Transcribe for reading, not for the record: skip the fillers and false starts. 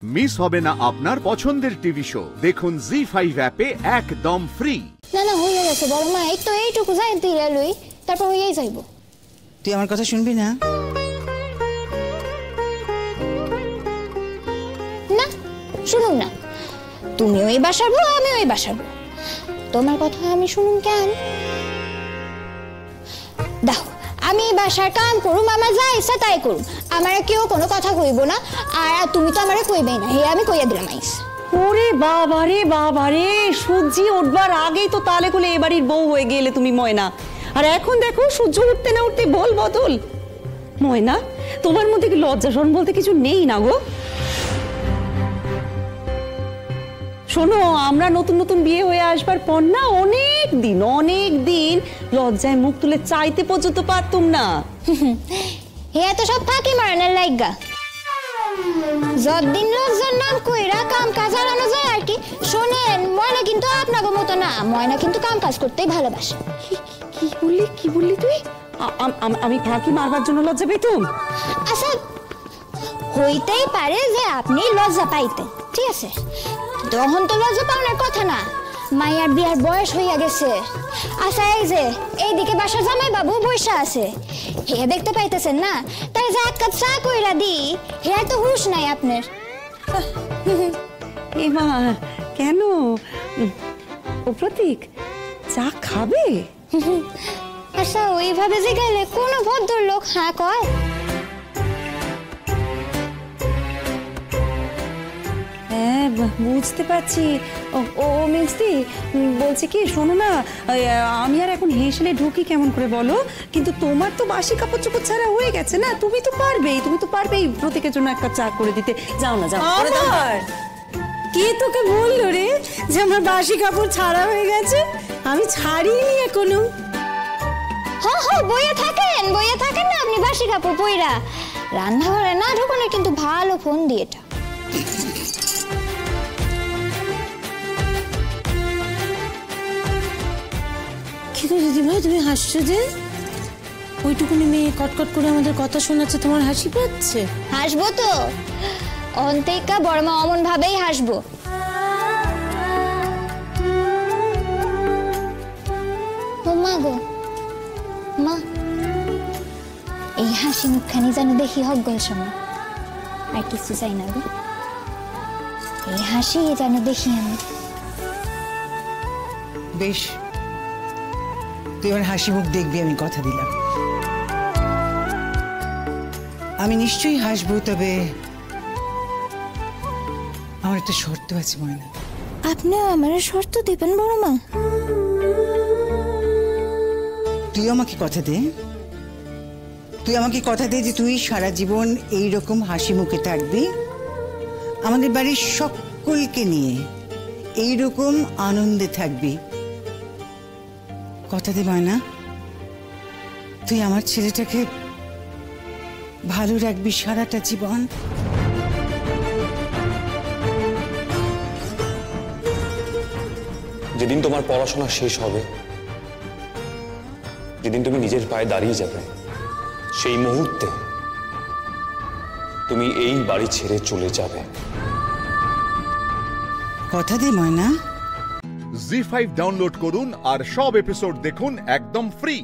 Miss হবে না আপনার পছন্দের টিভি শো। দেখুন জি5 অ্যাপে একদম ফ্রি। না না হয়ে গেছে বড় মা, এই তো এইটুকু যাইতে লই, তারপর হয়েই যাইব। তুই আমার কথা শুনবি না? না শুনুন না, তুমি ওই বাসাবো আমি ওই বাসাবো, তোমার কথা আমি শুনুন কেন? দেখো আমি বাসার কাম করুম, আমার যা ইচ্ছা তাই করুম, আমার কেউ কোনো কথা কইব না, আর তুমি তো আমারে কইবেই না, হে আমি কইয়া দিলাম আইস। ওরে বাবা রে, সূর্য উঠবার আগেই তো তালে খুলে এ বাড়ির বউ হয়ে গেলে তুমি ময়না, আর এখন দেখো সূর্য উঠতে না উঠতে বল বদল। ময়না, তোমার মধ্যে কি লজ্জা শরম বলতে কিছু নেই না গো? শোনো, আমরা নতুন নতুন বিয়ে হয়ে আসবার পর না অনেক দিন লজ্জায় মুখ তুলে চাইতে পর্যন্ত পারতুম না। হে তো সব ফাঁকি মারানোর লাইগা, যতদিন লজ্জার নাম কইরা কাম কাজ আনানো যায় আর কি। শোনেন, ময়না কিন্তু আপনাকে মতো না, ময়না কিন্তু কাম কাজ করতেই ভালোবাসে। কি বললি তুই? আমি ফাঁকি মারবার জন্য লজ্জা পেতুম? আচ্ছা হইতেই পারে যে আপনি লজ্জা পাইতেন, ঠিক আছে, তখন তো লজ্জা পাওয়ার কথা না, মাইয়ার বিয়ার বয়স হইয়া গেছে। আচ্ছা এই যে এইদিকে বাসা জামাই বাবু বৈশা আছে, হে দেখতে পাইতেছেন না, তাই যে এক কাপ চা কইরা দি, হে তো হুঁশ নাই আপনার। এমা কেন? ও প্রতীক, চা খাবে? আচ্ছা ওইভাবে যে গেলে কোনো ভদ্রলোক হ্যাঁ কয়? হ্যাঁ বুঝতে পারছি। ও মিষ্টি বলছি কি, শোনো না, আমি আর এখন হেসেলে ঢুকি কেমন করে বলো? কিন্তু তোমার তো বাসি কাপড় চোপড় ছাড়া হয়ে গেছে না, তুমি তো পারবেই প্রত্যেকের জন্য একটা চা করে দিতে। যাও না, যাও। কে তোকে বললো রে যে আমার বাসি কাপড় ছাড়া হয়ে গেছে? আমি ছাড়িনি এখনো। হ্যাঁ বইয়া থাকেন না আপনি বাসি কাপড় পইরা, রান্নাঘরে না ঢুকলে কিন্তু ভালো ফোন দিয়ে এটা। কিন্তু দিদিভাই তুমি হাসছো যে? ওইটুকুনি মেয়ে কটকট করে আমাদের কথা শোনাচ্ছে, তোমার হাসি পাচ্ছে? হাসবো তো, অন্তিকা বড়মা অমন ভাবেই হাসবো। ও মা গো মা, এই হাসি মুখখানি যেন দেখি হকগল সময়, আর কিছু চাই না গো, এই হাসি যেন দেখি আমি। বেশ, তুই আমার হাসি মুখ দেখবি, আমি কথা দিলাম। আমি নিশ্চয়ই হাসবো, তবে আমার একটা শর্ত আছে ময়না। আপনিও আমার শর্ত দিবেন বড় মা? তুই আমাকে কথা দে, যে তুই সারা জীবন এইরকম হাসি মুখে থাকবি, আমাদের বাড়ির সকলকে নিয়ে এইরকম আনন্দে থাকবি। কথা দে ময়না, তুই আমার ছেলেটাকে ভালো রাখবি সারাটা জীবন। যেদিন তোমার পড়াশোনা শেষ হবে, যেদিন তুমি নিজের পায়ে দাঁড়িয়ে যাবে, সেই মুহূর্তে তুমি এই বাড়ি ছেড়ে চলে যাবে। কথা দে ময়না। জি5 ডাউনলোড করুন আর সব এপিসোড দেখুন একদম ফ্রি।